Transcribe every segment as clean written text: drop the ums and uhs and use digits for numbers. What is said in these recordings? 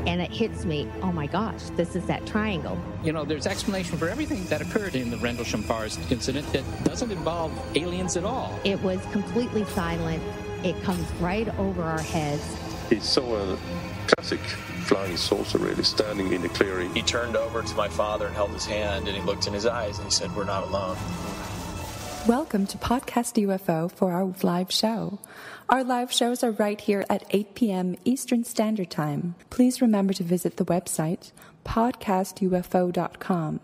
and it hits me, oh my gosh, this is that triangle. You know, there's explanation for everything that occurred in the Rendlesham Forest incident that doesn't involve aliens at all. It was completely silent. It comes right over our heads. He saw a classic flying saucer really standing in the clearing. He turned over to my father and held his hand, and he looked in his eyes and he said, "We're not alone." Welcome to Podcast UFO for our live show. Our live shows are right here at 8 p.m. Eastern Standard Time. Please remember to visit the website, podcastufo.com.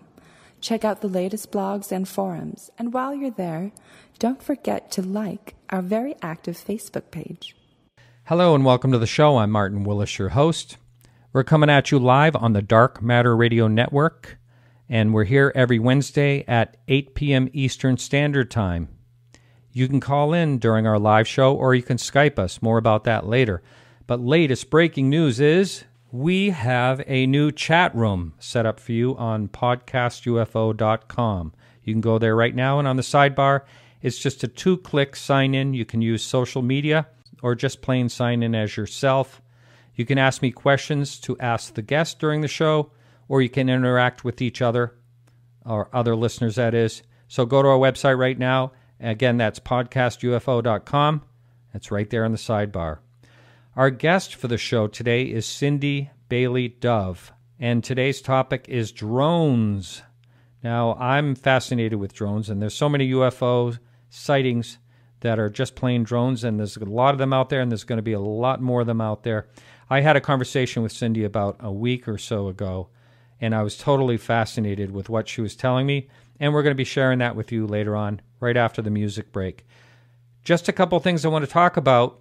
Check out the latest blogs and forums. And while you're there, don't forget to like our very active Facebook page. Hello and welcome to the show. I'm Martin Willis, your host. We're coming at you live on the Dark Matter Radio Network, and we're here every Wednesday at 8 p.m. Eastern Standard Time. You can call in during our live show, or you can Skype us. More about that later. But latest breaking news is we have a new chat room set up for you on podcastufo.com. You can go there right now, and on the sidebar, it's just a 2-click sign-in. You can use social media or just plain sign in as yourself. You can ask me questions to ask the guest during the show, or you can interact with each other, or other listeners, that is. So go to our website right now. Again, that's podcastufo.com. It's right there on the sidebar. Our guest for the show today is Cindy Bailey Dove, and today's topic is drones. Now, I'm fascinated with drones, and there's so many UFO sightings that are just plain drones, and there's a lot of them out there, and there's going to be a lot more of them out there. I had a conversation with Cindy about a week or so ago, and I was totally fascinated with what she was telling me, and we're going to be sharing that with you later on, right after the music break. Just a couple things I want to talk about.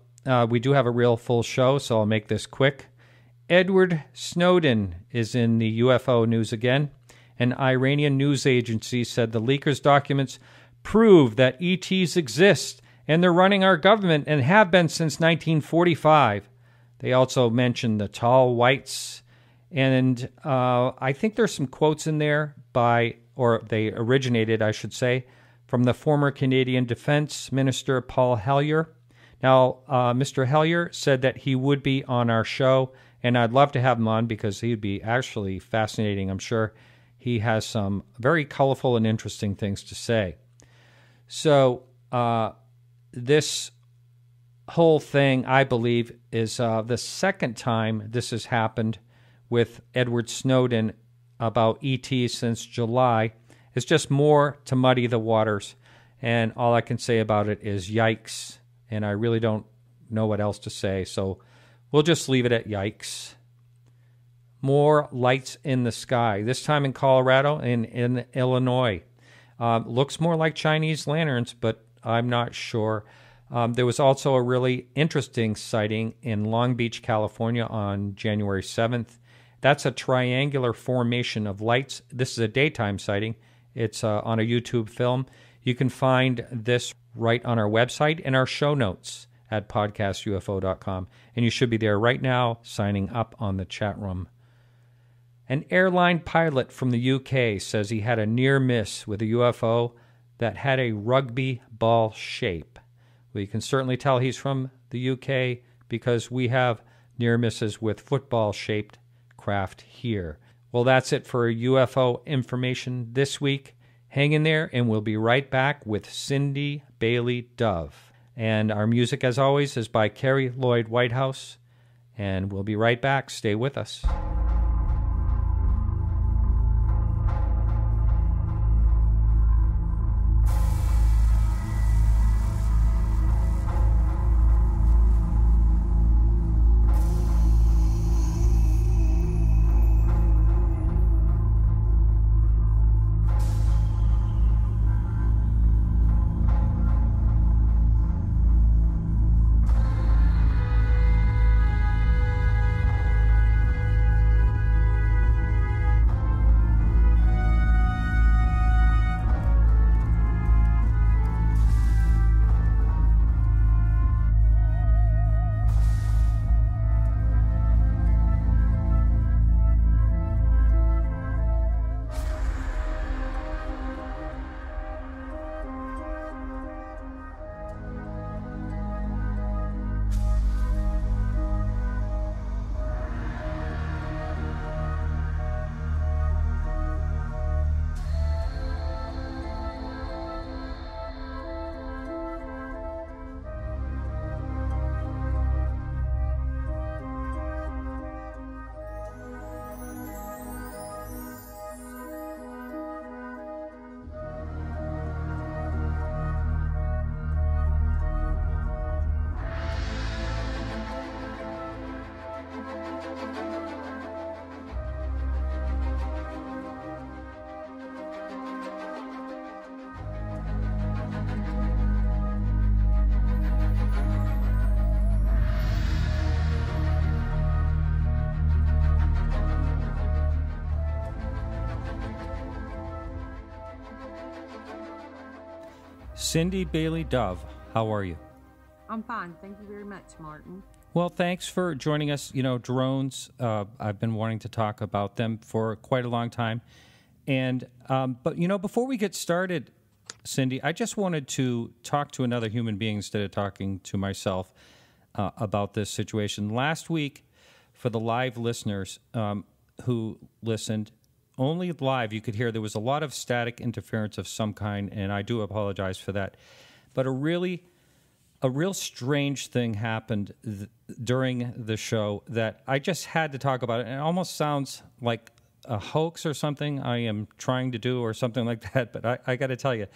We do have a real full show, so I'll make this quick. Edward Snowden is in the UFO news again. An Iranian news agency said the leakers' documents prove that ETs exist, and they're running our government and have been since 1945. They also mentioned the tall whites, and I think there's some quotes in there they originated, I should say, from the former Canadian Defense Minister Paul Hellyer. Now, Mr. Hellyer said that he would be on our show, and I'd love to have him on because he'd be actually fascinating. I'm sure he has some very colorful and interesting things to say. So this whole thing, I believe, is the second time this has happened with Edward Snowden about ET since July. It's just more to muddy the waters, and all I can say about it is yikes, and I really don't know what else to say, so we'll just leave it at yikes. More lights in the sky, this time in Colorado and in Illinois. Looks more like Chinese lanterns, but I'm not sure. There was also a really interesting sighting in Long Beach, California on January 7th. That's a triangular formation of lights. This is a daytime sighting. It's on a YouTube film. You can find this right on our website and our show notes at podcastufo.com. And you should be there right now signing up on the chat room. An airline pilot from the UK says he had a near miss with a UFO that had a rugby ball shape. Well, you can certainly tell he's from the UK because we have near misses with football-shaped craft here. Well, that's it for UFO information this week. Hang in there, and we'll be right back with Cindy Bailey Dove. And our music, as always, is by Carrie Lloyd Whitehouse. And we'll be right back. Stay with us. Cindy Bailey Dove, how are you? I'm fine. Thank you very much, Martin. Well, thanks for joining us. You know, drones, I've been wanting to talk about them for quite a long time. And, but, you know, before we get started, Cindy, I just wanted to talk to another human being instead of talking to myself about this situation. Last week, for the live listeners who listened, only live, you could hear there was a lot of static interference of some kind, and I do apologize for that. But a real strange thing happened during the show that I just had to talk about it. And it almost sounds like a hoax or something I am trying to do or something like that. But I got to tell you,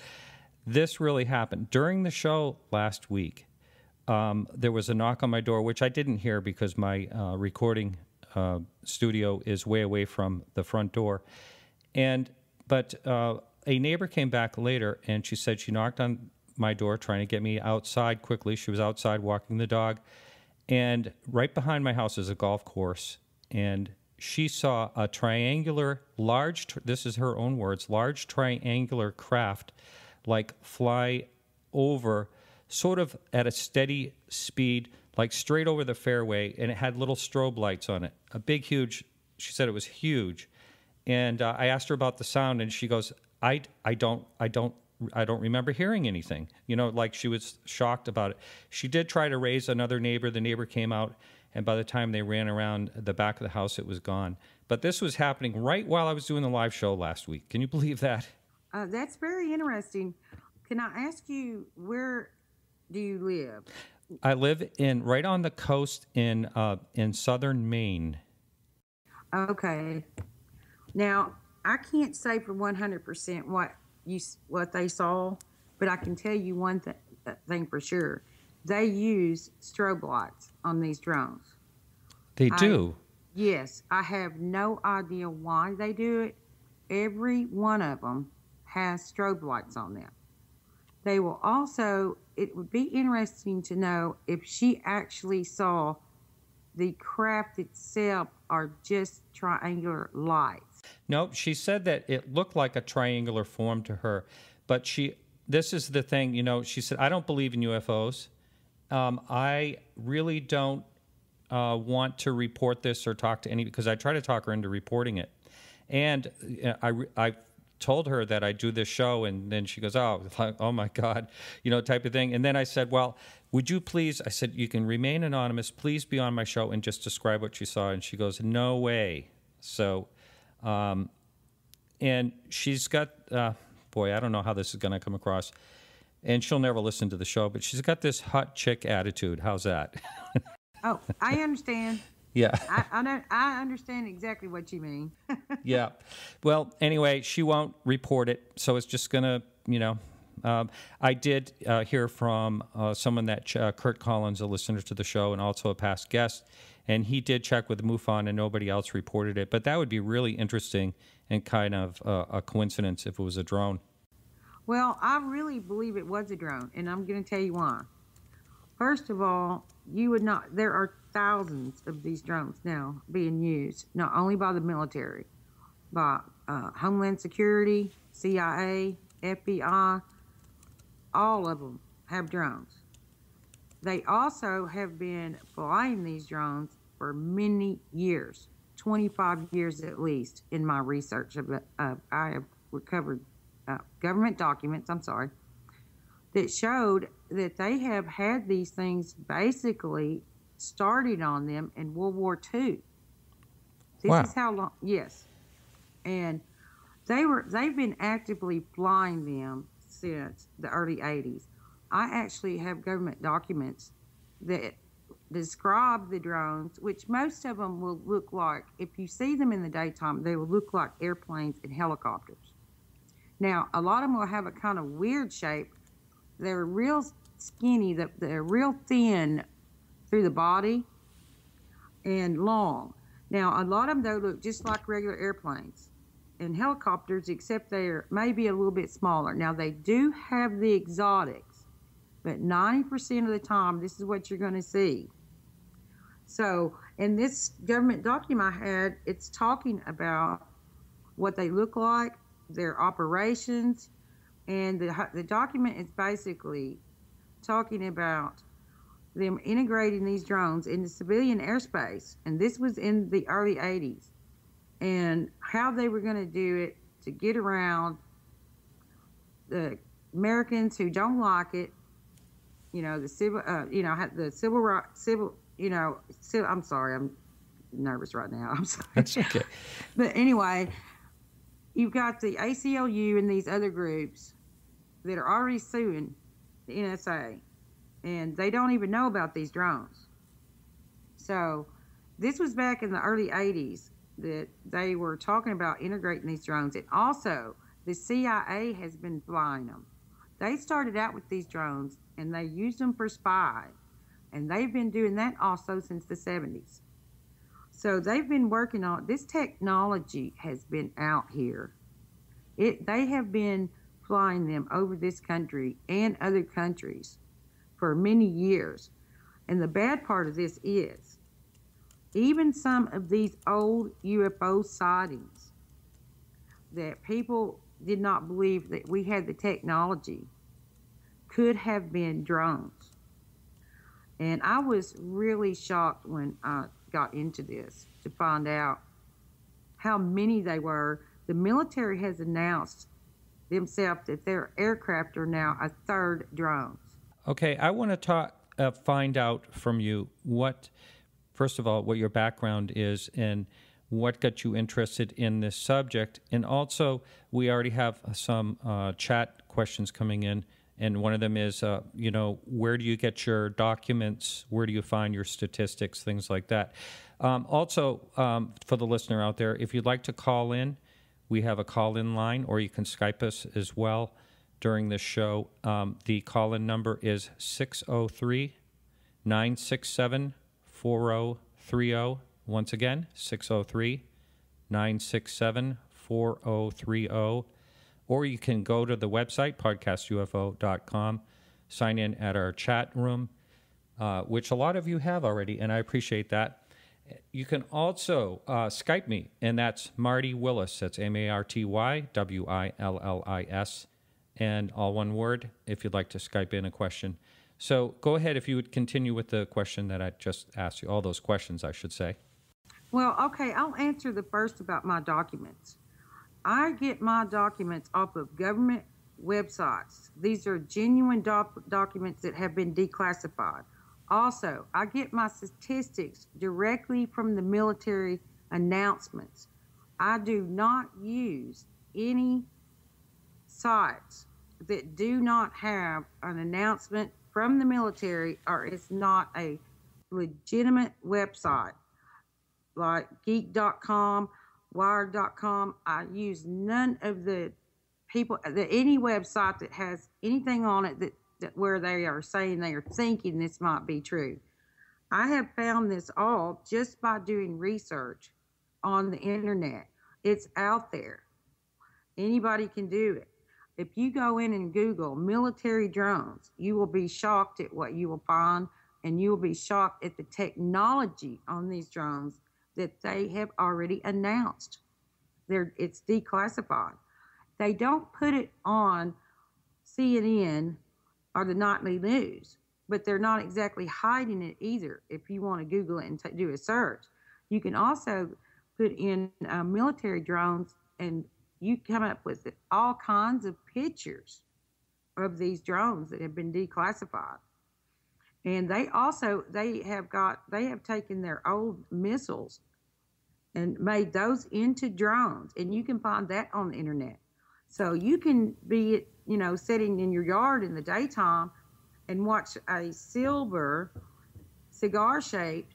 this really happened. During the show last week, there was a knock on my door, which I didn't hear because my recording studio is way away from the front door. But a neighbor came back later, and she said she knocked on my door trying to get me outside quickly. She was outside walking the dog, and right behind my house is a golf course, and she saw a triangular, this is her own words, large triangular craft like fly over sort of at a steady speed, like straight over the fairway, and it had little strobe lights on it. A big, huge, she said it was huge. And I asked her about the sound, and she goes, I don't remember hearing anything. You know, like she was shocked about it. She did try to raise another neighbor. The neighbor came out, and by the time they ran around the back of the house, it was gone. But this was happening right while I was doing the live show last week. Can you believe that? That's very interesting. Can I ask you, where do you live? I live right on the coast in southern Maine. Okay. Now, I can't say for 100% what they saw, but I can tell you one thing for sure. They use strobe lights on these drones. They do? Yes. I have no idea why they do it. Every one of them has strobe lights on them. They will also, it would be interesting to know if she actually saw the craft itself or just triangular lights. No, she said that it looked like a triangular form to her. But this is the thing, you know, she said, I don't believe in UFOs. I really don't want to report this or talk to because I try to talk her into reporting it. And I told her that I do this show, and then she goes, oh my God, you know, type of thing. And then I said, well, would you please, I said, you can remain anonymous, please be on my show and just describe what you saw. And she goes, no way. So, and she's got, boy, I don't know how this is going to come across, and she'll never listen to the show, but she's got this hot chick attitude. How's that? Oh, I understand. Yeah. I understand exactly what you mean. Yeah. Well, anyway, she won't report it, so it's just going to, you know. I did hear from someone that Kurt Collins, a listener to the show and also a past guest, and he did check with MUFON and nobody else reported it. But that would be really interesting and kind of a coincidence if it was a drone. Well, I really believe it was a drone, and I'm going to tell you why. First of all, there are thousands of these drones now being used, not only by the military, by Homeland Security, CIA, FBI, all of them have drones. They also have been flying these drones for many years, 25 years at least, in my research. I have recovered government documents, that showed that they have had these things basically started on them in World War II. This is how long, yes. And they've been actively flying them since the early 80s. I actually have government documents that describe the drones, which most of them will look like, if you see them in the daytime, they will look like airplanes and helicopters. Now, a lot of them will have a kind of weird shape. They're real skinny, they're real thin through the body and long. Now, a lot of them, though, look just like regular airplanes and helicopters, except they're maybe a little bit smaller. Now, they do have the exotics, but 90% of the time, this is what you're going to see. So, in this government document I had, it's talking about what they look like, their operations, and the document is basically talking about them integrating these drones into civilian airspace, and this was in the early 80s, and how they were going to do it to get around the Americans who don't like it, the civil, the civil, I'm sorry, I'm nervous right now. I'm sorry. That's okay. But anyway, you've got the ACLU and these other groups that are already suing the NSA, and they don't even know about these drones. So this was back in the early 80s that they were talking about integrating these drones. And also, the CIA has been flying them. They started out with these drones, and they used them for spy. And they've been doing that also since the 70s. So they've been working on, this technology has been out here. They have been flying them over this country and other countries for many years. And the bad part of this is, even some of these old UFO sightings that people did not believe that we had the technology could have been drones. And I was really shocked when I got into this to find out how many they were. The military has announced themselves that their aircraft are now a third drones. Okay, I want to find out from you first of all, what your background is and what got you interested in this subject. And also, we already have some chat questions coming in, and one of them is, where do you get your documents? Where do you find your statistics? Things like that. Also, for the listener out there, if you'd like to call in, we have a call-in line, or you can Skype us as well during this show. The call-in number is 603-967-4030. Once again, 603-967-4030. Or you can go to the website, podcastufo.com, sign in at our chat room, which a lot of you have already, and I appreciate that. You can also Skype me, and that's Marty Willis. That's MartyWillis, and all one word, if you'd like to Skype in a question. So go ahead if you would continue with the question that I just asked you, all those questions, I should say. Well, okay, I'll answer the first about my documents. I get my documents off of government websites. These are genuine documents that have been declassified. Also, I get my statistics directly from the military announcements. I do not use any sites that do not have an announcement from the military, or it's not a legitimate website like geek.com, wired.com. I use none of the any website that has anything on it that where they are saying they are thinking this might be true. I have found this all just by doing research on the internet. It's out there. Anybody can do it. If you go in and Google military drones, you will be shocked at what you will find, and you will be shocked at the technology on these drones that they have already announced. It's declassified. They don't put it on CNN or the nightly news, but they're not exactly hiding it either. If you want to Google it and do a search, you can also put in military drones, and you come up with all kinds of pictures of these drones that have been declassified. And they have taken their old missiles and made those into drones, and you can find that on the internet. So you can be, sitting in your yard in the daytime and watch a silver cigar-shaped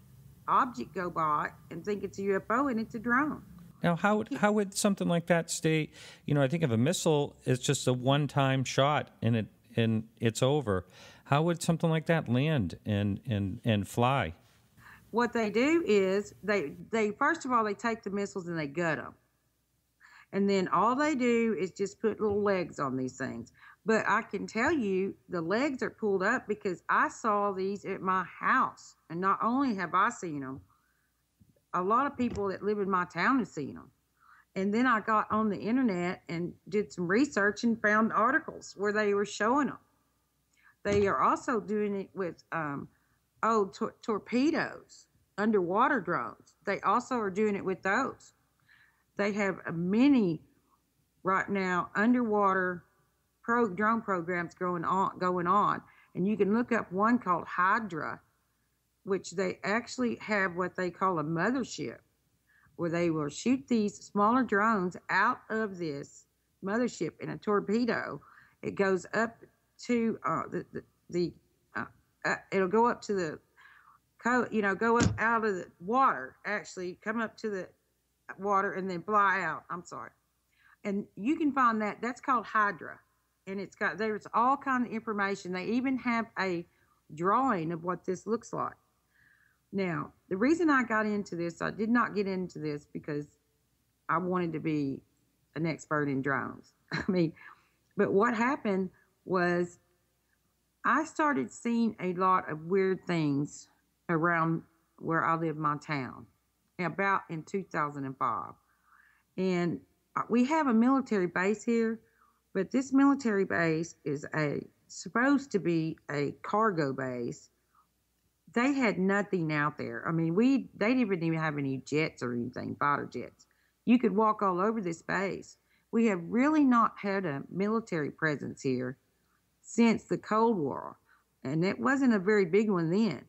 object go by and think it's a UFO, and it's a drone. Now, how would something like that stay? I think of a missile as just a one-time shot, and it's over. How would something like that land and fly? what they do is they first of all, they take the missiles and they gut them. And then all they do is just put little legs on these things. But I can tell you the legs are pulled up because I saw these at my house. And not only have I seen them, a lot of people that live in my town have seen them. And then I got on the internet and did some research and found articles where they were showing them. They are also doing it with torpedoes, underwater drones. They also are doing it with those. They have many right now underwater drone programs going on, and you can look up one called Hydra, which they actually have what they call a mothership, where they will shoot these smaller drones out of this mothership in a torpedo. It goes up to it'll go up to the, go up out of the water, actually come up to the water and then fly out. I'm sorry. And you can find that. That's called Hydra. And there's all kind of information. They even have a drawing of what this looks like. Now, the reason I got into this, I did not get into this because I wanted to be an expert in drones. But what happened was I started seeing a lot of weird things around where I live, my town, about in 2005. And we have a military base here, but this military base is supposed to be a cargo base. They had nothing out there. They didn't even have any jets or anything, fighter jets. You could walk all over this base. We have really not had a military presence here since the Cold War, and it wasn't a very big one then.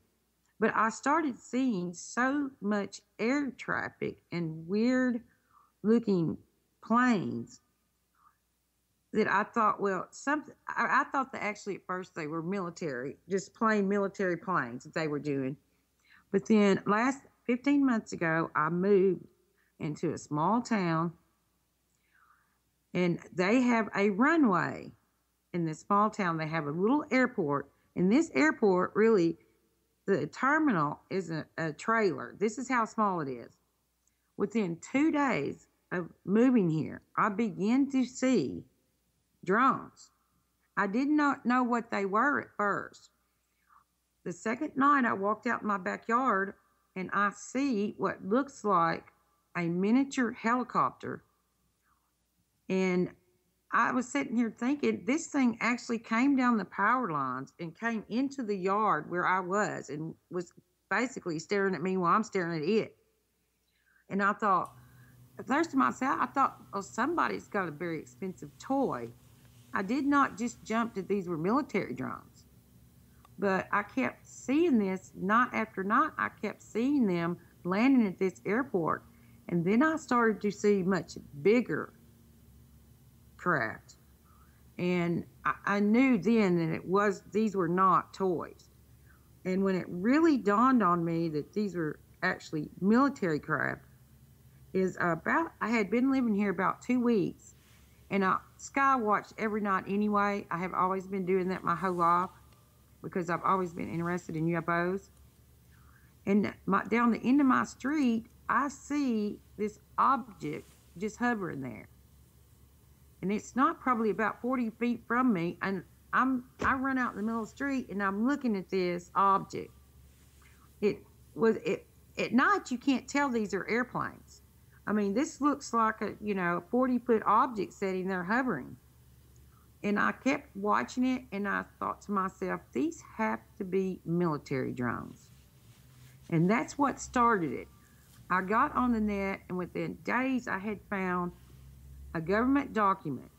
But I started seeing so much air traffic and weird looking planes that I thought, I thought that actually at first they were military, just plain military planes that they were doing. But then last 15 months ago, I moved into a small town, and they have a runway in this small town. They have a little airport, and this airport really, the terminal is a trailer. This is how small it is. Within 2 days of moving here, I began to see drones. I did not know what they were at first. The second night I walked out in my backyard and I see what looks like a miniature helicopter. And I was sitting here thinking, this thing actually came down the power lines and came into the yard where I was and was basically staring at me while I'm staring at it. And I thought, first to myself, I thought, oh, somebody's got a very expensive toy. I did not just jump that these were military drones. But I kept seeing this night after night. I kept seeing them landing at this airport. And then I started to see much bigger craft. And I knew then that these were not toys. And when it really dawned on me that these were actually military craft, I had been living here about 2 weeks, and I sky watched every night anyway. I have always been doing that my whole life because I've always been interested in UFOs. And down the end of my street, I see this object just hovering there. And it's not probably about 40 feet from me, and I run out in the middle of the street and I'm looking at this object. At night you can't tell these are airplanes. This looks like a 40-foot object sitting there hovering. And I kept watching it and I thought to myself, these have to be military drones. And that's what started it. I got on the net, and within days I had found a government document,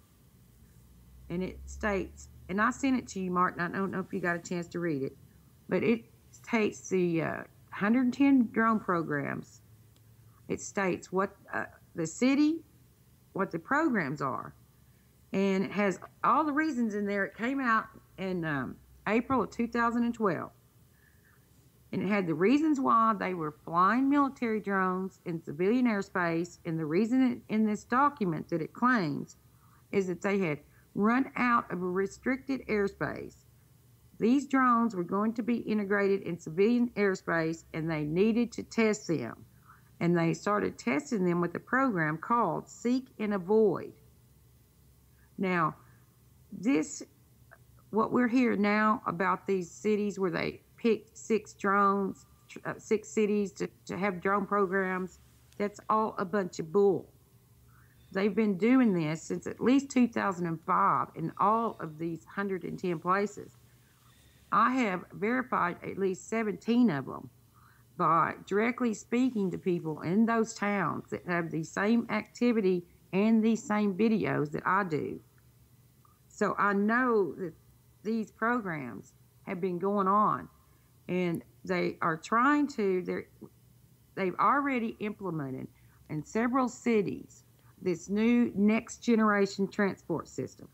and it states, and I sent it to you, Martin, I don't know if you got a chance to read it, but it states the 110 drone programs. It states what the city, what the programs are, and it has all the reasons in there. It came out in April of 2012. And it had the reasons why they were flying military drones in civilian airspace. And the reason in this document that it claims is that they had run out of a restricted airspace These drones were going to be integrated in civilian airspace, and they needed to test them. And they started testing them with a program called Seek and Avoid. Now, what we're hearing now about these cities where they picked 6 drones, 6 cities to have drone programs, that's all a bunch of bull. They've been doing this since at least 2005 in all of these 110 places. I have verified at least 17 of them by directly speaking to people in those towns that have the same activity and these same videos that I do. So I know that these programs have been going on, and they are trying to, they've already implemented in several cities this new next generation transport system.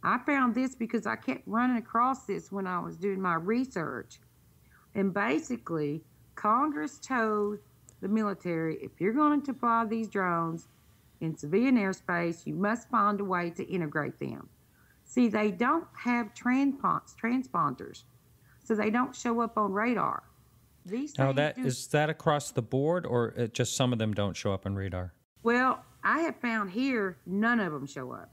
I found this because I kept running across this when I was doing my research. And basically, Congress told the military, if you're going to fly these drones in civilian airspace, you must find a way to integrate them. See, they don't have transponders, so they don't show up on radar. These now, is that across the board, or just some of them don't show up on radar? Well, I have found here none of them show up.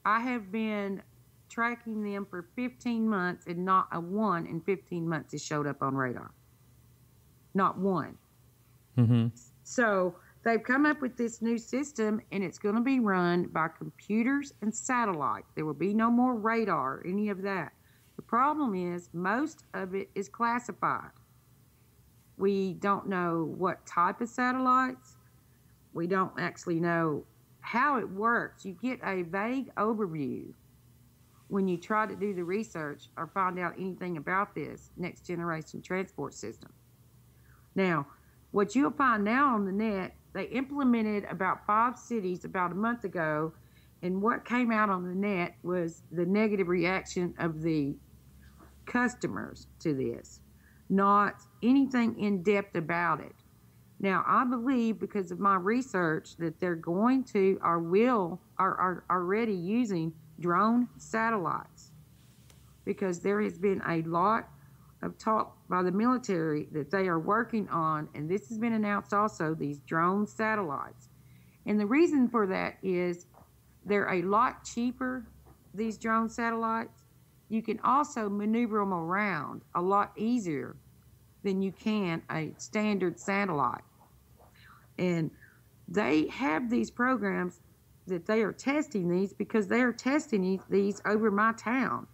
I have been tracking them for 15 months, and not a one in 15 months has showed up on radar. Not one. Mm-hmm. So they've come up with this new system, and it's going to be run by computers and satellite. There will be no more radar, any of that. The problem is most of it is classified. We don't know what type of satellites. We don't actually know how it works. You get a vague overview when you try to do the research or find out anything about this next generation transport system. Now, what you'll find now on the net, they implemented about 5 cities about a month ago, and what came out on the net was the negative reaction of the customers to this, not anything in depth about it. Now, I believe because of my research that they're going to are already using drone satellites, because there has been a lot of talk by the military that they are working on, and this has been announced also, these drone satellites. And the reason for that is they're a lot cheaper, these drone satellites. You can also maneuver them around a lot easier than you can a standard satellite. And they have these programs that they are testing these because they are testing these over my town.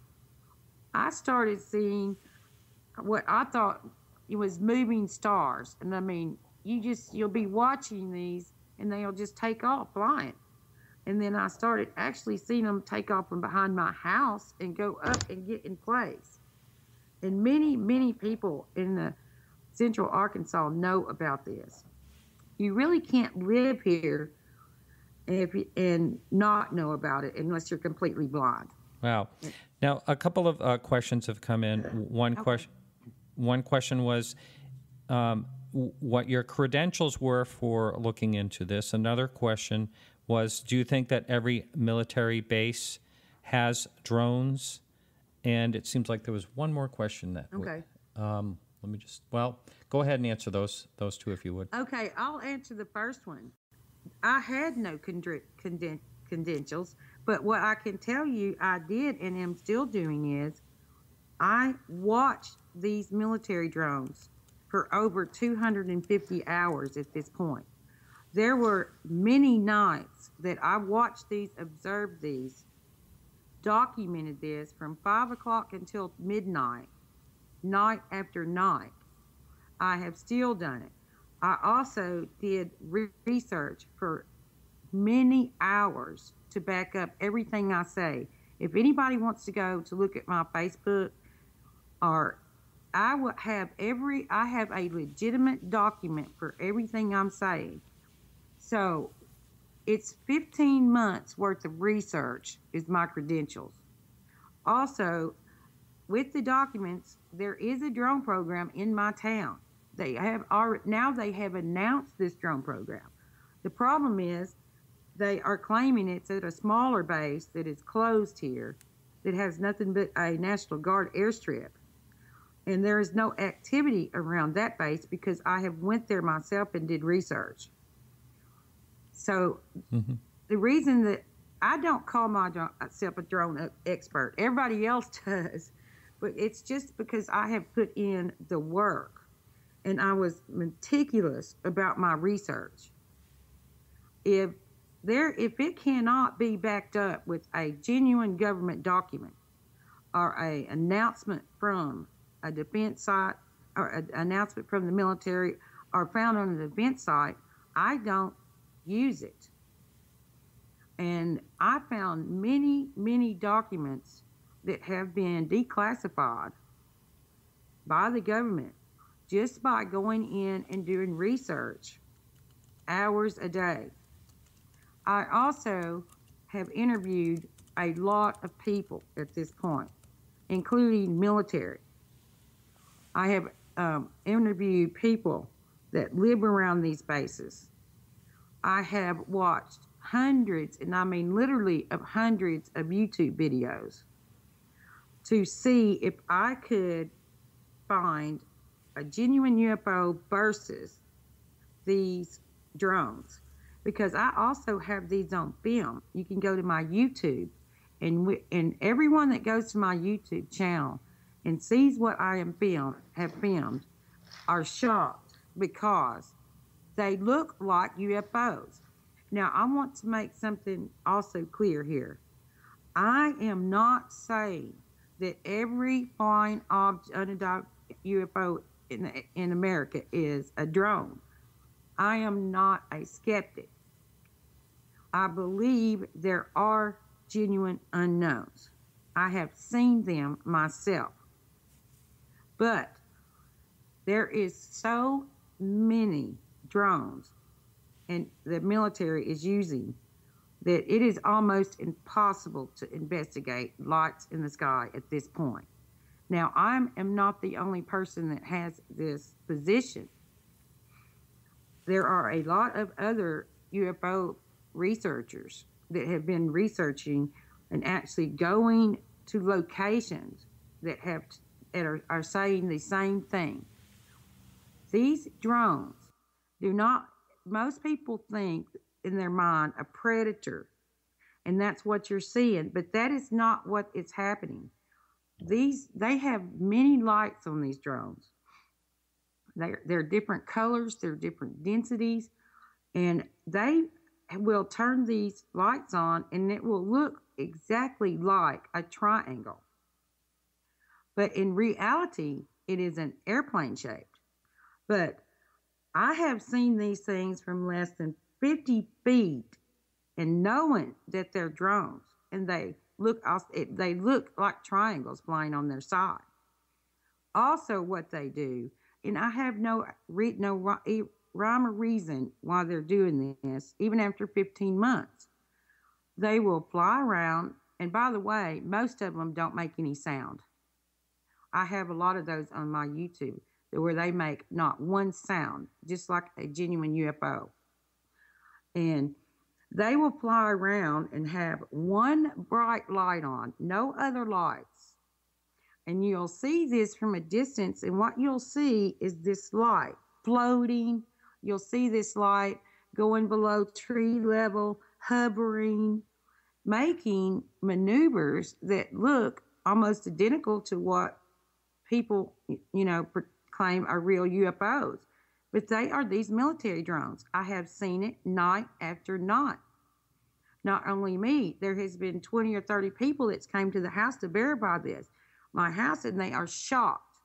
I started seeing what I thought it was moving stars. And I mean, you'll be watching these and they'll just take off flying. And then I started actually seeing them take off from behind my house and go up and get in place. And many, many people in the central Arkansas know about this. You really can't live here and not know about it unless you're completely blind. Wow. Now, a couple of questions have come in. One question was what your credentials were for looking into this. Another question was, do you think that every military base has drones? And it seems like there was one more question that. Okay. Let me go ahead and answer those two if you would. Okay, I'll answer the first one. I had no credentials, but what I can tell you I did and am still doing is I watched these military drones for over 250 hours at this point. There were many nights that I watched these, observed these, documented this from 5 o'clock until midnight, night after night. I have still done it. I also did research for many hours to back up everything I say. If anybody wants to go to look at my Facebook, or I have a legitimate document for everything I'm saying. So it's 15 months worth of research is my credentials. Also, with the documents, there is a drone program in my town. They have announced this drone program. The problem is they are claiming it's at a smaller base that is closed here, that has nothing but a National Guard airstrip. And there is no activity around that base because I have went there myself and did research. So the reason that I don't call myself a drone expert, everybody else does, but it's just because I have put in the work and I was meticulous about my research. If it cannot be backed up with a genuine government document or an announcement from a defense site or an announcement from the military or found on a defense site, I don't use it. And I found many, many documents that have been declassified by the government just by going in and doing research hours a day. I also have interviewed a lot of people at this point, including military. I have interviewed people that live around these bases. I have watched hundreds, and I mean literally of hundreds of YouTube videos to see if I could find a genuine UFO versus these drones. Because I also have these on film. You can go to my YouTube, and everyone that goes to my YouTube channel and sees what I have filmed are shocked because they look like UFOs. Now, I want to make something also clear here. I am not saying that every flying unidentified UFO in America is a drone. I am not a skeptic. I believe there are genuine unknowns. I have seen them myself. But there is so many drones and the military is using that it is almost impossible to investigate lights in the sky at this point. Now, I am not the only person that has this position. There are a lot of other UFO researchers that have been researching and actually going to locations that are saying the same thing. These drones do not, most people think in their mind a predator, and that's what you're seeing, but that is not what is happening. They have many lights on these drones. They're different colors, they're different densities, and they will turn these lights on and it will look exactly like a triangle. But in reality, it is an airplane shaped. But I have seen these things from less than 50 feet and knowing that they're drones and they look like triangles flying on their side. Also what they do, and I have no rhyme or reason why they're doing this, even after 15 months. They will fly around, and by the way, most of them don't make any sound. I have a lot of those on my YouTube where they make not one sound, just like a genuine UFO. And they will fly around and have one bright light on, no other lights. And you'll see this from a distance, and what you'll see is this light floating. You'll see this light going below tree level, hovering, making maneuvers that look almost identical to what people, claim are real UFOs. But they are these military drones. I have seen it night after night. Not only me, there has been 20 or 30 people that's came to the house to verify this. My house, and they are shocked.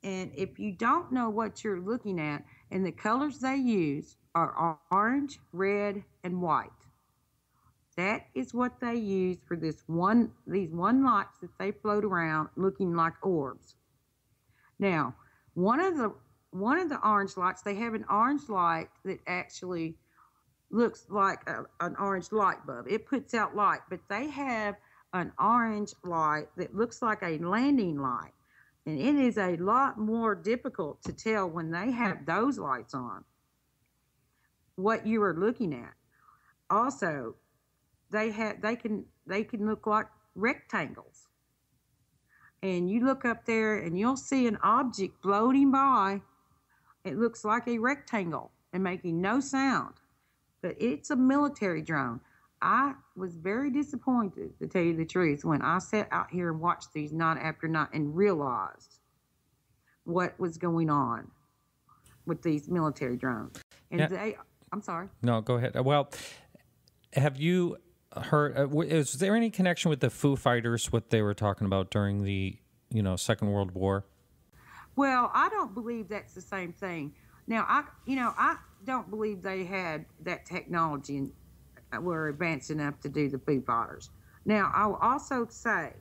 And if you don't know what you're looking at, and the colors they use are orange, red, and white. That is what they use for these one lights that they float around looking like orbs. Now, one of the orange lights, they have an orange light that actually looks like an orange light bulb. It puts out light, but they have an orange light that looks like a landing light. And it is a lot more difficult to tell when they have those lights on what you are looking at. Also, they can look like rectangles. And you look up there and you'll see an object floating by. It looks like a rectangle and making no sound. But it's a military drone. I was very disappointed, to tell you the truth, when I sat out here and watched these night after night and realized what was going on with these military drones. And I'm sorry. No, go ahead. Well, have you heard, is there any connection with the Foo Fighters, what they were talking about during the, Second World War? Well, I don't believe that's the same thing. Now, I don't believe they had that technology and were advanced enough to do the Foo Fighters. Now, I will also say,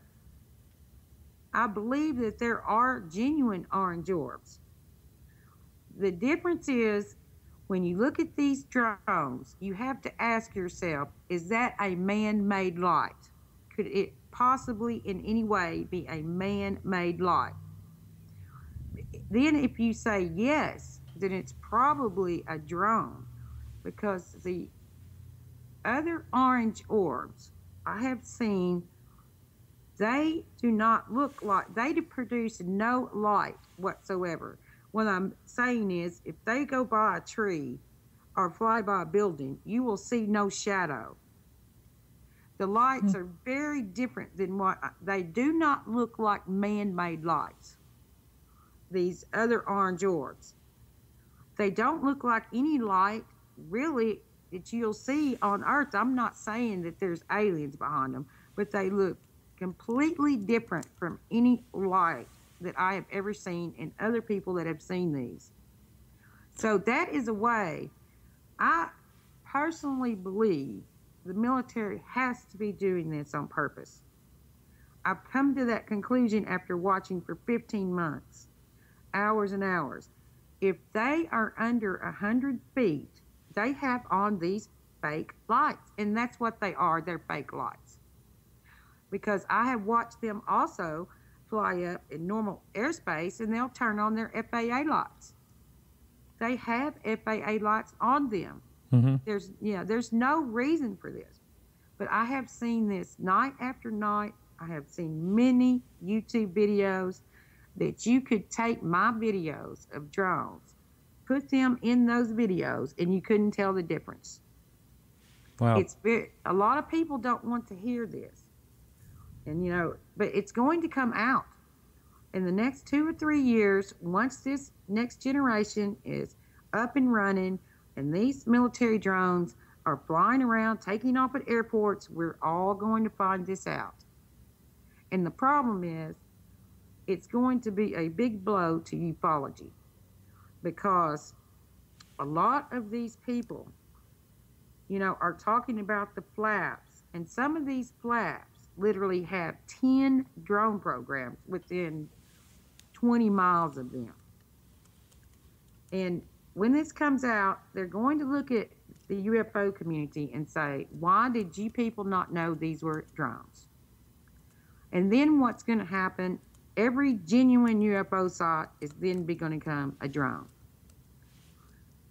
I believe that there are genuine orange orbs. The difference is, when you look at these drones, you have to ask yourself, is that a man-made light? Could it possibly in any way be a man-made light? Then if you say yes, then it's probably a drone, because the other orange orbs I have seen, they do not look like, they produce no light whatsoever. What I'm saying is, if they go by a tree or fly by a building, you will see no shadow. The lights are very different than they do not look like man-made lights. These other orange orbs. They don't look like any light, really, that you'll see on Earth. I'm not saying that there's aliens behind them, but they look completely different from any light that I have ever seen and other people that have seen these. So that is a way. I personally believe the military has to be doing this on purpose. I've come to that conclusion after watching for 15 months, hours and hours. If they are under 100 feet, they have on these fake lights, and that's what they are. They're fake lights. Because I have watched them also fly up in normal airspace, and they'll turn on their FAA lights. They have FAA lights on them. Mm-hmm. There's no reason for this. But I have seen this night after night. I have seen many YouTube videos that you could take my videos of drones, put them in those videos, and you couldn't tell the difference. Wow. A lot of people don't want to hear this. And, but it's going to come out in the next 2 or 3 years. Once this next generation is up and running and these military drones are flying around, taking off at airports, we're all going to find this out. And the problem is, it's going to be a big blow to ufology, because a lot of these people, are talking about the flaps, and some of these flaps literally have 10 drone programs within 20 miles of them. And when this comes out, they're going to look at the UFO community and say, why did you people not know these were drones? And then what's going to happen, every genuine UFO site is then going to become a drone.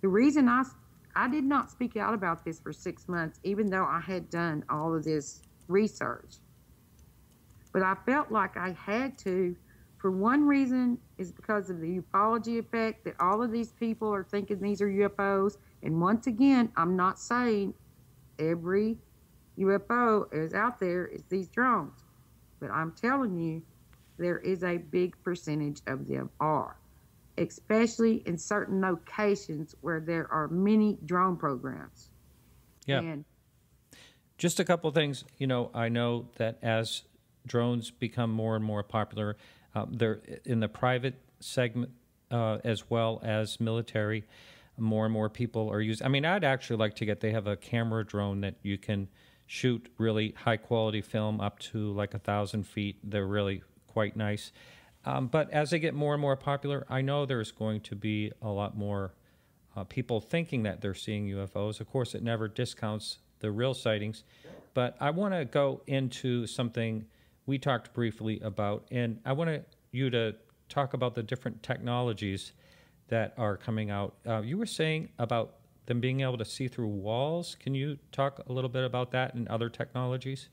The reason I did not speak out about this for 6 months, even though I had done all of this research, but I felt like I had to, for one reason, is because of the ufology effect, that all of these people are thinking these are UFOs. And once again, I'm not saying every UFO is out there is these drones, but I'm telling you, there is a big percentage of them are, especially in certain locations where there are many drone programs. Yeah. And just a couple of things. I know that as drones become more and more popular, they're in the private segment as well as military. More and more people are using. I mean, I'd actually like to they have a camera drone that you can shoot really high quality film up to like 1,000 feet. They're really quite nice. But as they get more and more popular, I know there's going to be a lot more people thinking that they're seeing UFOs. Of course, it never discounts the real sightings. But I want to go into something we talked briefly about, and I want you to talk about the different technologies that are coming out. You were saying about them being able to see through walls. Can you talk a little bit about that and other technologies?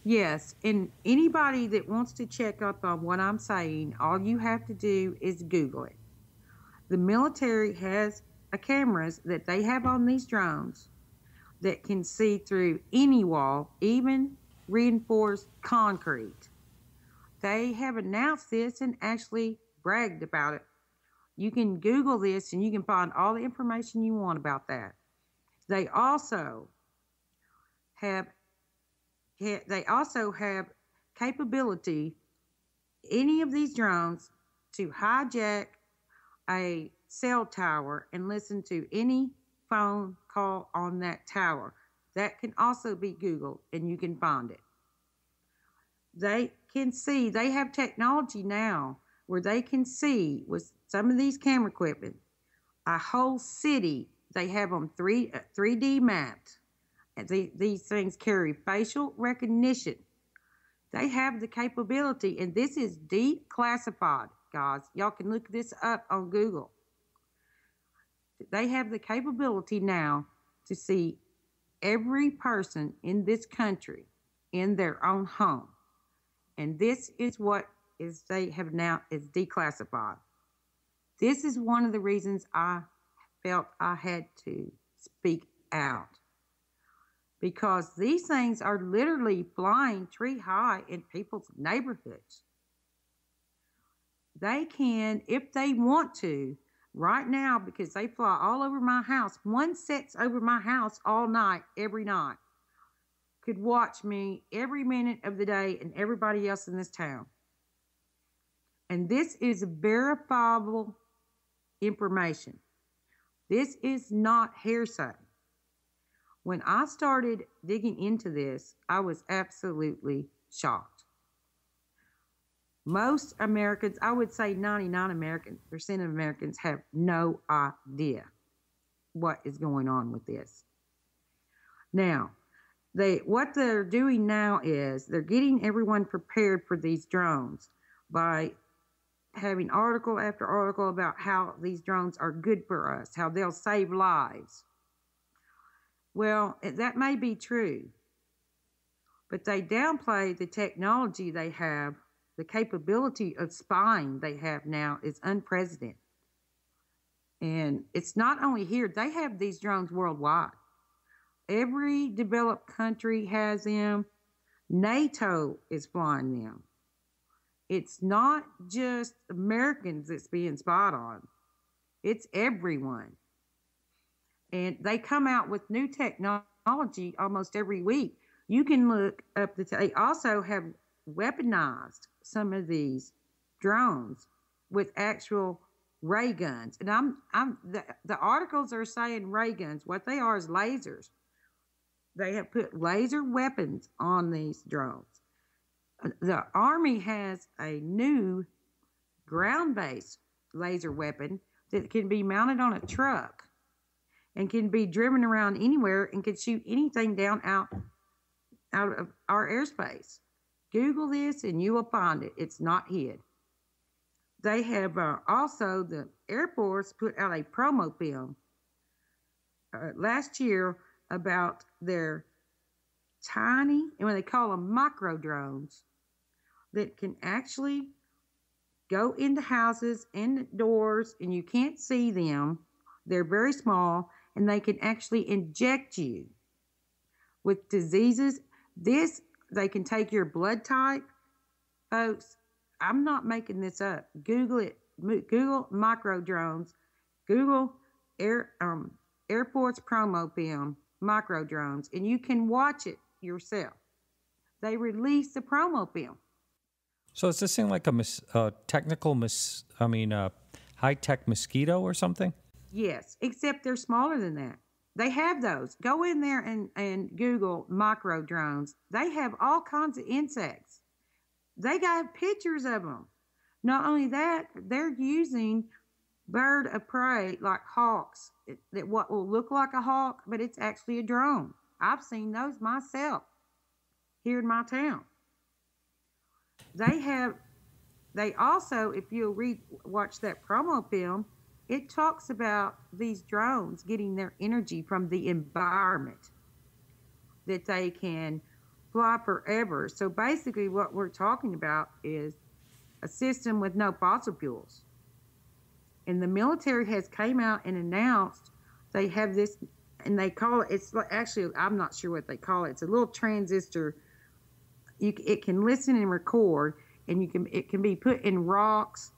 Yes, and anybody that wants to check up on what I'm saying, all you have to do is Google it. The military has cameras that they have on these drones that can see through any wall, even reinforced concrete. They have announced this and actually bragged about it. You can Google this and you can find all the information you want about that. They also have capability, any of these drones, to hijack a cell tower and listen to any phone call on that tower. That can also be Googled and you can find it. They can see, they have technology now where they can see with some of these camera equipment, a whole city. They have them 3D mapped. These things carry facial recognition. They have the capability, and this is declassified, guys. Y'all can look this up on Google. They have the capability now to see every person in this country in their own home. And this is what they have now is declassified. This is one of the reasons I felt I had to speak out. Because these things are literally flying tree high in people's neighborhoods. They can, if they want to, right now, because they fly all over my house. One sits over my house all night, every night. Could watch me every minute of the day and everybody else in this town. And this is verifiable information. This is not hearsay. When I started digging into this, I was absolutely shocked. Most Americans, I would say 99% of Americans have no idea what is going on with this. Now, what they're doing now is they're getting everyone prepared for these drones by having article after article about how these drones are good for us, how they'll save lives. Well, that may be true, but they downplay the technology they have. The capability of spying they have now is unprecedented. And it's not only here, they have these drones worldwide. Every developed country has them. NATO is flying them. It's not just Americans that's being spied on. It's everyone. And they come out with new technology almost every week. You can look up they also have weaponized some of these drones with actual ray guns. And the articles are saying ray guns. What they are is lasers. They have put laser weapons on these drones. The Army has a new ground-based laser weapon that can be mounted on a truck and can be driven around anywhere and can shoot anything down out of our airspace. Google this and you will find it. It's not hid. They have also, the Air Force put out a promo film last year about their tiny, and what they call them micro drones, that can actually go into houses and doors and you can't see them. They're very small and they can actually inject you with diseases. They can take your blood type. Folks, I'm not making this up. Google it. Google micro drones. Google Air Force promo film, micro drones, and you can watch it yourself. They release the promo film. So is this thing like a high-tech mosquito or something? Yes, except they're smaller than that. They have those. Go in there and Google micro drones. They have all kinds of insects. They got pictures of them. Not only that, they're using bird of prey like hawks, that what will look like a hawk, but it's actually a drone. I've seen those myself here in my town. They also, if you'll watch that promo film, it talks about these drones getting their energy from the environment, that they can fly forever. So basically what we're talking about is a system with no fossil fuels. And the military has came out and announced they have this, and they call it, it's actually, I'm not sure what they call it. It's a little transistor. It can listen and record, and it can be put in rocks.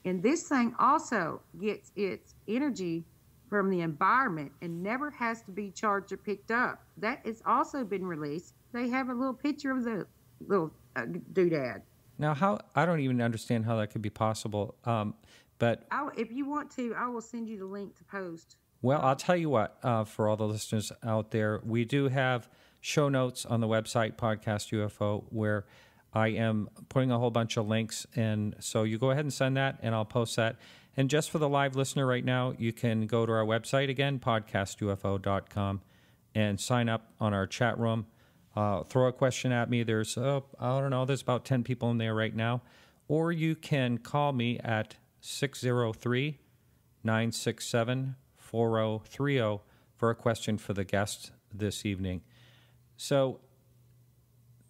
And this thing also gets its energy from the environment and never has to be charged or picked up. That has also been released. They have a little picture of the little doodad. Now, I don't even understand how that could be possible. But if you want to, I will send you the link to post. Well, I'll tell you what, for all the listeners out there, we do have show notes on the website, Podcast UFO, where I am putting a whole bunch of links. And so you go ahead and send that, and I'll post that. And just for the live listener right now, you can go to our website again, podcastufo.com, and sign up on our chat room. Throw a question at me. There's, I don't know, there's about 10 people in there right now. Or you can call me at 603-967-4030 for a question for the guest this evening. So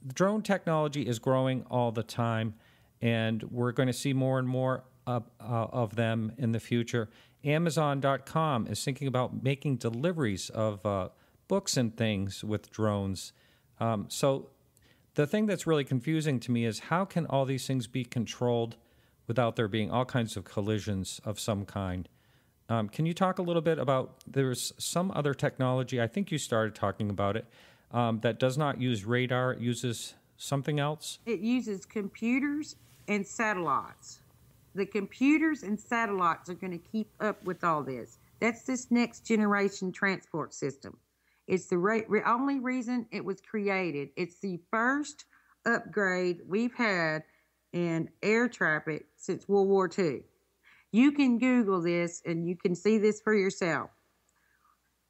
drone technology is growing all the time, and we're going to see more and more of them in the future. Amazon.com is thinking about making deliveries of books and things with drones. So the thing that's really confusing to me is how can all these things be controlled without there being all kinds of collisions of some kind? Can you talk a little bit about, there's some other technology, I think you started talking about it, that does not use radar, it uses something else? It uses computers and satellites. The computers and satellites are going to keep up with all this. That's this next generation transport system. It's the only reason it was created. It's the first upgrade we've had in air traffic since World War II. You can Google this and you can see this for yourself.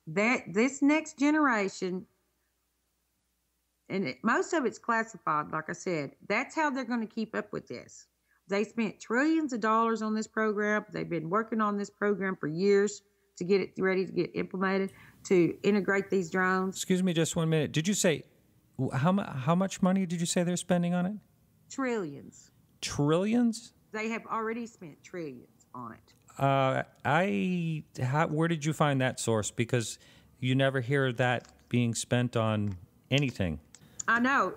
That this next generation, and most of it's classified, like I said, that's how they're going to keep up with this. They spent trillions of dollars on this program. They've been working on this program for years to get it ready to get implemented, to integrate these drones. Excuse me just 1 minute. Did you say, how much money did you say they're spending on it? Trillions. Trillions? They have already spent trillions on it. Where did you find that source? Because you never hear that being spent on anything. I know.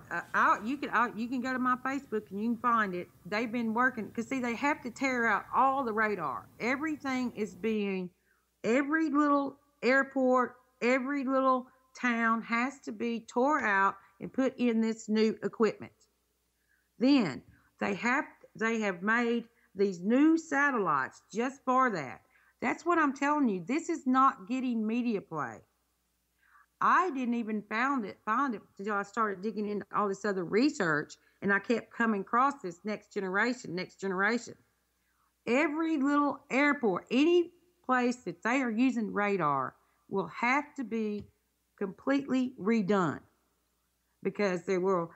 You can go to my Facebook and you can find it. They've been working, because see, they have to tear out all the radar. Everything is every little airport, every little town has to be tore out and put in this new equipment. Then they have made these new satellites just for that. That's what I'm telling you. This is not getting media play. I didn't even find it until I started digging into all this other research, and I kept coming across this next generation. Every little airport, any place that they are using radar will have to be completely redone, because the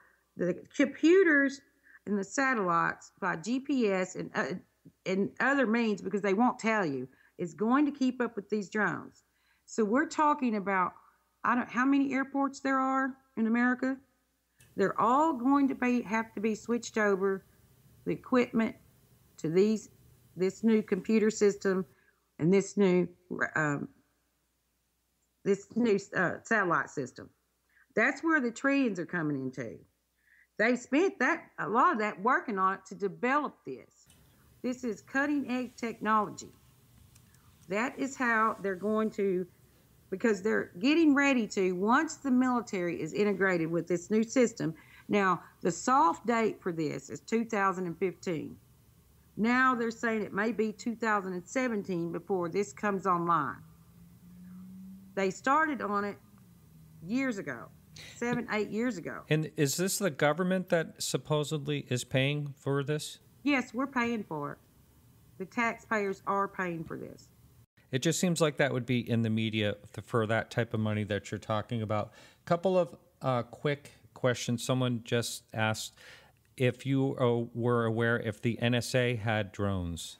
computers and the satellites by GPS and other means, because they won't tell you, is going to keep up with these drones. So we're talking about, how many airports there are in America. They're all going to have to be switched over, the equipment, to this new computer system and this new satellite system. That's where the trillions are coming into. They spent a lot of that working on it to develop this. This is cutting edge technology. That is how they're going to, because they're getting ready to, once the military is integrated with this new system. Now, the soft date for this is 2015. Now they're saying it may be 2017 before this comes online. They started on it years ago, 7-8 years ago. And is this the government that supposedly is paying for this? Yes, we're paying for it. The taxpayers are paying for this. It just seems like that would be in the media for that type of money that you're talking about. A couple of quick questions. Someone just asked if you were aware if the NSA had drones.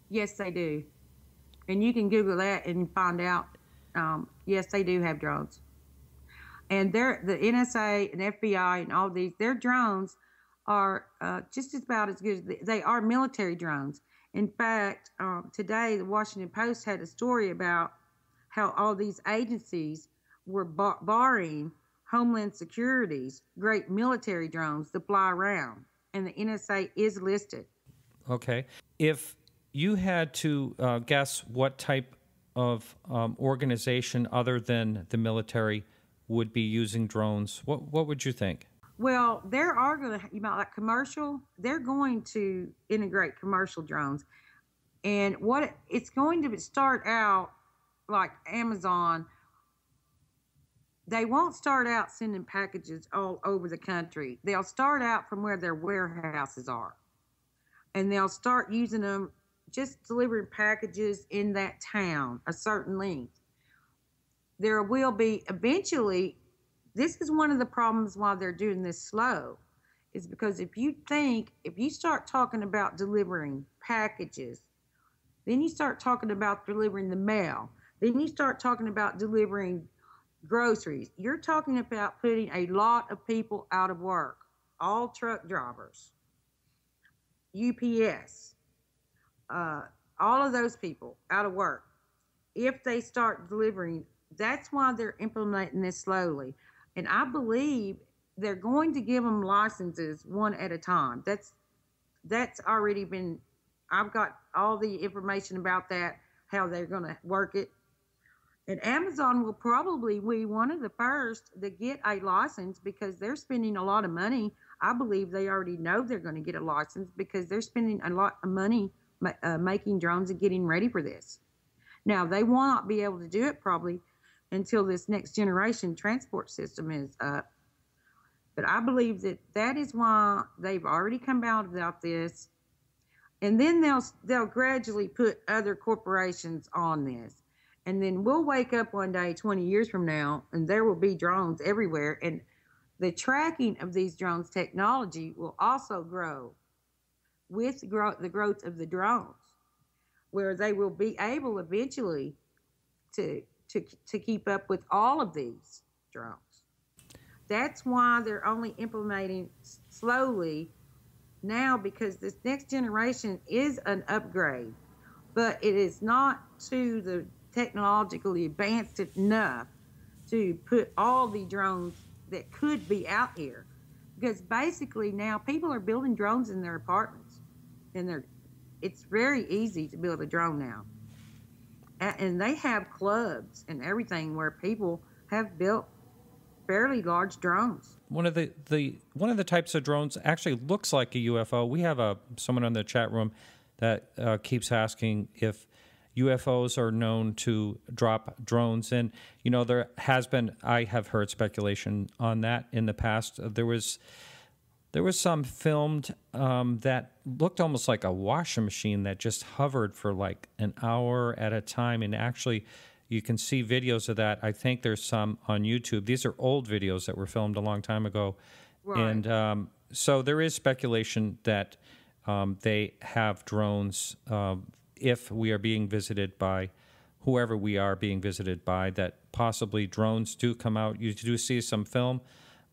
Yes, they do. And you can Google that and find out. Yes, they do have drones. And the NSA and FBI and all these, their drones are just about as good as they are military drones. In fact, today the Washington Post had a story about how all these agencies were barring Homeland Security's great military drones to fly around, and the NSA is listed. Okay. If you had to guess what type of organization other than the military would be using drones, what would you think? Well, there are going to, like commercial, they're going to integrate commercial drones. And it's going to start out like Amazon. They won't start out sending packages all over the country. They'll start out from where their warehouses are. And they'll start using them, just delivering packages in that town, a certain length. There will be eventually, this is one of the problems why they're doing this slow, is because if you start talking about delivering packages, then you start talking about delivering the mail, then you start talking about delivering groceries. You're talking about putting a lot of people out of work, all truck drivers, UPS, all of those people out of work. If they start delivering, that's why they're implementing this slowly. And I believe they're going to give them licenses one at a time. That's already been, I've got all the information about that, how they're going to work it. And Amazon will probably be one of the first to get a license because they're spending a lot of money. I believe they already know they're going to get a license because they're spending a lot of money making drones and getting ready for this. Now, they will not be able to do it probably until this next generation transport system is up. But I believe that is why they've already come out about this. And then they'll gradually put other corporations on this. And then we'll wake up one day 20 years from now and there will be drones everywhere. And the tracking of these drones technology will also grow with the growth of the drones, where they will be able eventually to keep up with all of these drones. That's why they're only implementing slowly now, because this next generation is an upgrade, but it is not to the technologically advanced enough to put all the drones that could be out here. Because basically now people are building drones in their apartments, and it's very easy to build a drone now. And they have clubs and everything where people have built fairly large drones. One of the types of drones actually looks like a UFO. We have someone on the chat room that keeps asking if UFOs are known to drop drones. And, there has been, I have heard speculation on that in the past. There was some filmed that looked almost like a washing machine that just hovered for like an hour at a time. And actually, you can see videos of that. I think there's some on YouTube. These are old videos that were filmed a long time ago. Right. And so there is speculation that they have drones if we are being visited by whoever we are being visited by, that possibly drones do come out. You do see some film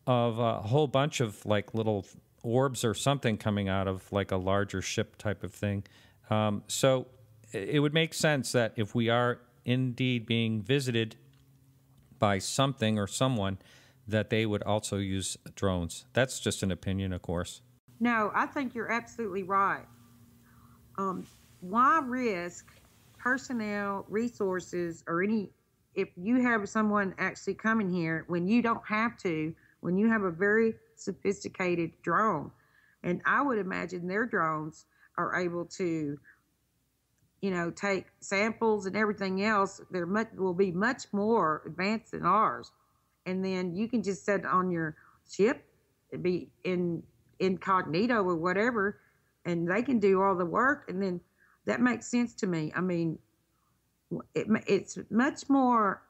of a whole bunch of like little orbs or something coming out of like a larger ship type of thing. So it would make sense that if we are indeed being visited by something or someone, that they would also use drones. That's just an opinion, of course. No, I think you're absolutely right. Why risk personnel, resources, or if you have someone actually coming here when you don't have to, when you have a very sophisticated drone? And I would imagine their drones are able to, take samples and everything else. Will be much more advanced than ours. And then you can just set it on your ship, it'd be incognito or whatever, and they can do all the work. And then that makes sense to me. I mean, it's much more,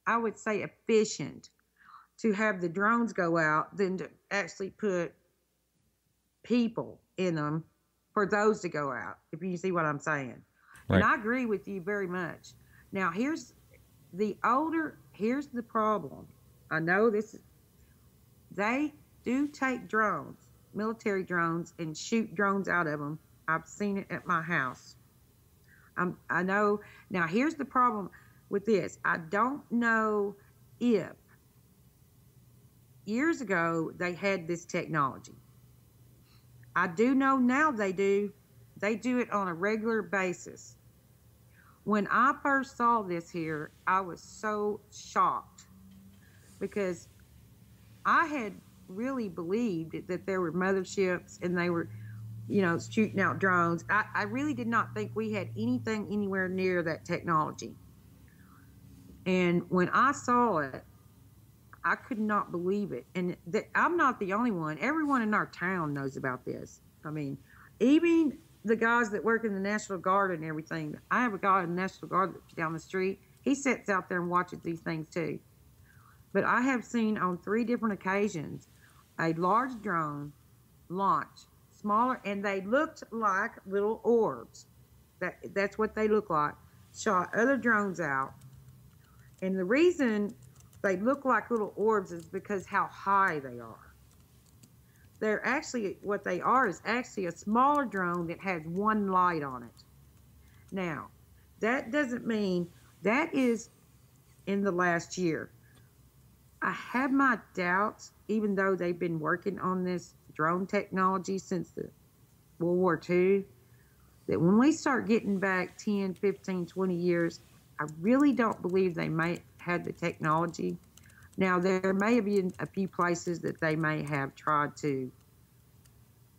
I would say, efficient to have the drones go out than to actually put people in them for those to go out, if you see what I'm saying. Right. And I agree with you very much. Now, here's Here's the problem. I know they do take drones, military drones, and shoot drones out of them. I've seen it at my house. I know. Now, here's the problem with this. I don't know if years ago they had this technology. I do know now they do. They do it on a regular basis. When I first saw this here, I was so shocked because I had really believed that there were motherships and they were, shooting out drones. I really did not think we had anything anywhere near that technology. And when I saw it, I could not believe it. And I'm not the only one. Everyone in our town knows about this. I mean, even the guys that work in the National Guard and everything. I have a guy in the National Guard down the street. He sits out there and watches these things too. But I have seen on 3 different occasions a large drone launch, smaller, and they looked like little orbs. That's what they look like. Shot other drones out. And the reason they look like little orbs is because how high they are. They're actually, what they are is actually a smaller drone that has one light on it. Now, that doesn't mean that is in the last year. I have my doubts, even though they've been working on this drone technology since the World War II, that when we start getting back 10, 15, 20 years, I really don't believe they may have the technology. Now, there may have been a few places that they may have tried to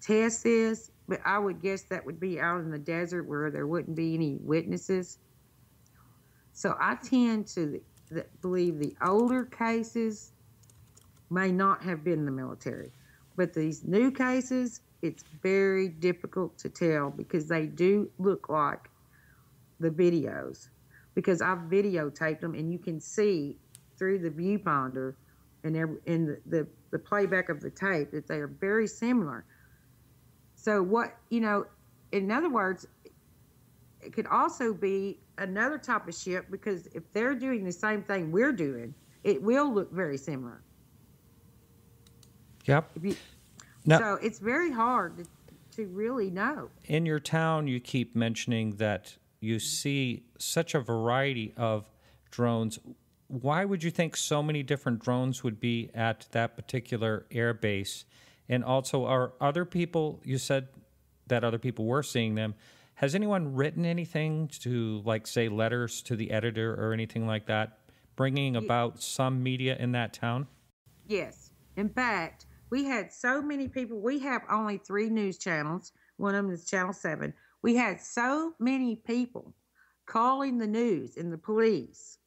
test this, but I would guess that would be out in the desert where there wouldn't be any witnesses. So I tend to believe the older cases may not have been the military. But these new cases, it's very difficult to tell because they do look like the videos. Because I've videotaped them and you can see through the viewfinder and in the playback of the tape that they are very similar. So in other words, it could also be another type of ship because if they're doing the same thing we're doing, it will look very similar. Yep. So it's very hard to really know. In your town, you keep mentioning that you see such a variety of drones. Why would you think so many different drones would be at that particular air base? And also, are other people, you said that other people were seeing them. Has anyone written anything to, like, say, letters to the editor or anything like that, bringing about some media in that town? Yes. In fact, we had so many people. We have only 3 news channels. One of them is Channel 7. We had so many people calling the news and the police.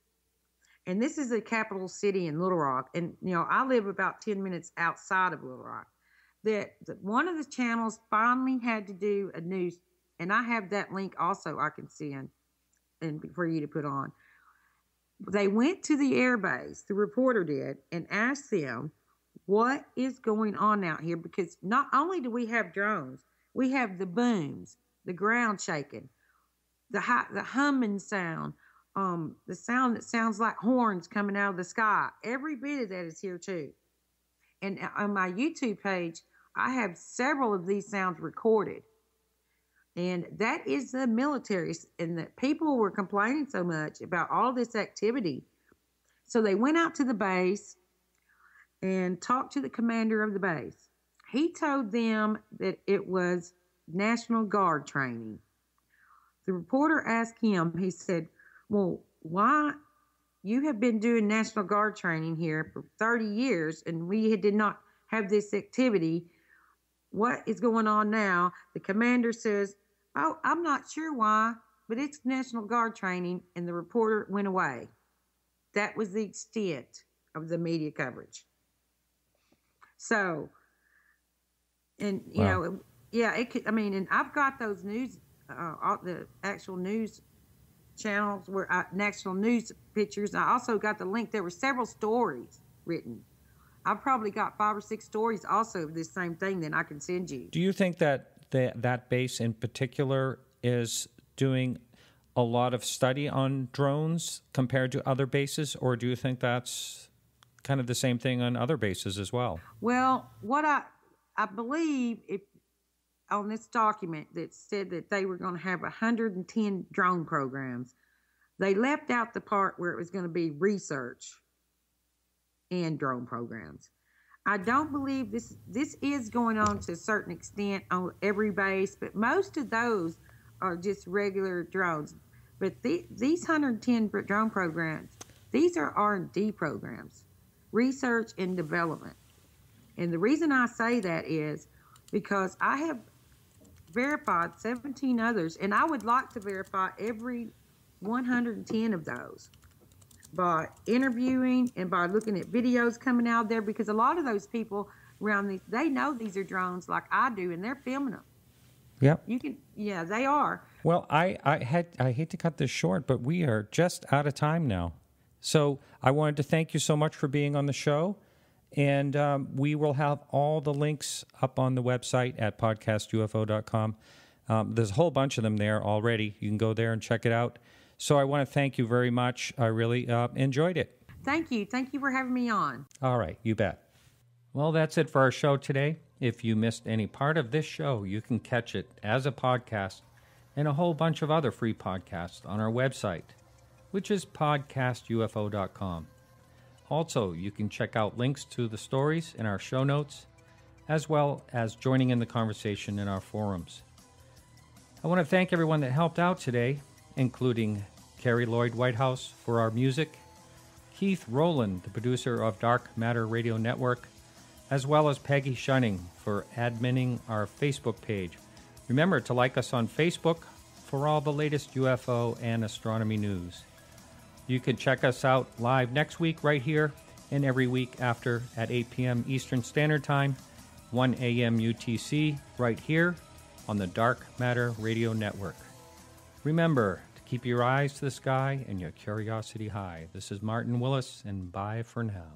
And this is a capital city in Little Rock. And, I live about 10 minutes outside of Little Rock. That one of the channels finally had to do a news, and I have that link also I can send and for you to put on. They went to the air base, the reporter did, and asked them, what is going on out here? Because not only do we have drones, we have the booms, the ground shaking, the humming sound, the sound that sounds like horns coming out of the sky. Every bit of that is here too. And on my YouTube page, I have several of these sounds recorded. And that is the military. And that people were complaining so much about all this activity. So they went out to the base and talked to the commander of the base. He told them that it was National Guard training. The reporter asked him, he said, well, why? You have been doing National Guard training here for 30 years and we did not have this activity. What is going on now? The commander says, oh, I'm not sure why, but it's National Guard training, and the reporter went away. That was the extent of the media coverage. So, and, it could, and I've got those news, the actual news channels where national news pictures. I also got the link. There were several stories written. I've probably got 5 or 6 stories also of this same thing that I can send you. Do you think that that base in particular is doing a lot of study on drones compared to other bases, or do you think that's kind of the same thing on other bases as well? Well, what I believe on this document that said that they were going to have 110 drone programs, they left out the part where it was going to be research and drone programs. I don't believe this is going on to a certain extent on every base, but most of those are just regular drones. But these 110 drone programs, these are R&D programs, research and development. And the reason I say that is because I have verified 17 others, and I would like to verify every 110 of those by interviewing and by looking at videos coming out there, because a lot of those people around these, they know these are drones like I do, and they're filming them. Yep. Yeah, they are. Well, I hate to cut this short, but we are just out of time now. So I wanted to thank you so much for being on the show. And we will have all the links up on the website at podcastufo.com. There's a whole bunch of them there already. You can go there and check it out. So I want to thank you very much. I really enjoyed it. Thank you. Thank you for having me on. All right, you bet. Well, that's it for our show today. If you missed any part of this show, you can catch it as a podcast and a whole bunch of other free podcasts on our website, which is podcastufo.com. Also, you can check out links to the stories in our show notes, as well as joining in the conversation in our forums. I want to thank everyone that helped out today, including Carrie Lloyd Whitehouse for our music, Keith Rowland, the producer of Dark Matter Radio Network, as well as Peggy Shunning for adminning our Facebook page. Remember to like us on Facebook for all the latest UFO and astronomy news. You can check us out live next week right here and every week after at 8 p.m. Eastern Standard Time, 1 a.m. UTC, right here on the Dark Matter Radio Network. Remember to keep your eyes to the sky and your curiosity high. This is Martin Willis, and bye for now.